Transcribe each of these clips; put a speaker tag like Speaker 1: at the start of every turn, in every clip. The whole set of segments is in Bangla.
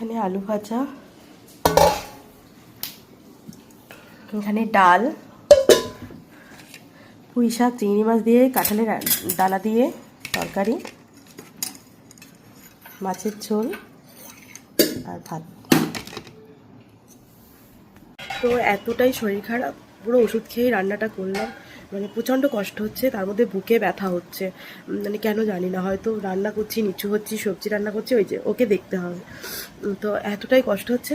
Speaker 1: এখানে আলু ভাজা, এখানে ডাল, পুঁই শাক চিংড়ি মাছ দিয়ে কাঁঠালের দানা দিয়ে তরকারি, মাছের ঝোল আর ভাত। তো এতটাই শরীর খারাপ, পুরো ওষুধ খেয়েই রান্নাটা করলাম। মানে প্রচণ্ড কষ্ট হচ্ছে, তার মধ্যে বুকে ব্যথা হচ্ছে। মানে কেন জানি না, হয়তো রান্না করছি নিচু হচ্ছি, সবজি রান্না করছি, ওই যে ওকে দেখতে হবে। তো এতটাই কষ্ট হচ্ছে,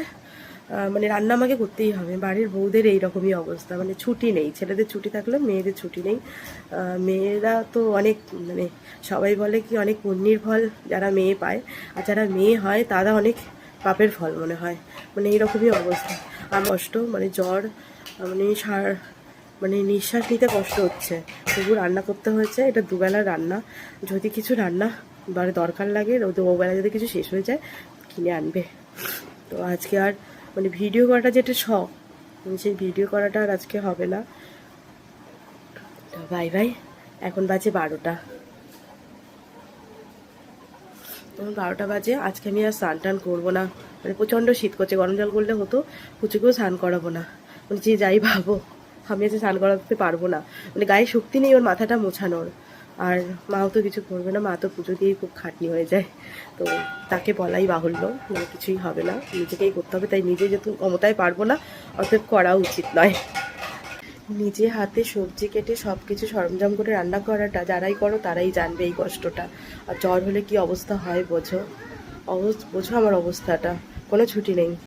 Speaker 1: মানে রান্না আমাকে করতেই হবে। বাড়ির বউদের এইরকমই অবস্থা, মানে ছুটি নেই। ছেলেদের ছুটি থাকলেও মেয়েদের ছুটি নেই। মেয়েরা তো অনেক, মানে সবাই বলে কি অনেক পুণ্যের ফল যারা মেয়ে পায়, আর যারা মেয়ে হয় তারা অনেক পাপের ফল মনে হয়। মানে এইরকমই অবস্থা। আমার কষ্ট, মানে জ্বর, মানে নিঃশ্বাস নিতে কষ্ট হচ্ছে, তবু রান্না করতে হয়েছে। এটা দুবেলার রান্না। যদি কিছু রান্না দরকার লাগে, ওবেলা যদি কিছু শেষ হয়ে যায় কিনে আনবে। তো আজকে আর মানে ভিডিও করাটা যেটা শখ, সেই ভিডিও করাটা আর আজকে হবে না। Bye bye. এখন বাজে 12টা, তখন 12টা বাজে। আজকে আমি আর স্নান টান করবো না, মানে প্রচণ্ড শীত করছে। গরম জল করলে হতো, কুচুকেও স্নান করাবো না। মানে যে যাই ভাবো, আমি আজকে স্নান করাতে পারবো না। মানে গায়ে শক্তি নেই ওর মাথাটা মোছানোর। আর মাও তো কিছু করবে না, মা তো পুজো দিয়েই খুব খাটনি হয়ে যায়। তো তাকে বলাই বাহুল্য, মানে কিছুই হবে না, নিজেকেই করতে হবে। তাই নিজে যেহেতু ক্ষমতায় পারবো না, অতএব করা উচিত নয়। নিজে হাতে সবজি কেটে সব কিছু সরঞ্জাম করে রান্না করাটা যারাই করো তারাই জানবে এই কষ্টটা। আর জ্বর হলে কি অবস্থা হয় বোঝো। বোঝো আমার অবস্থাটা, কোনো ছুটি নেই।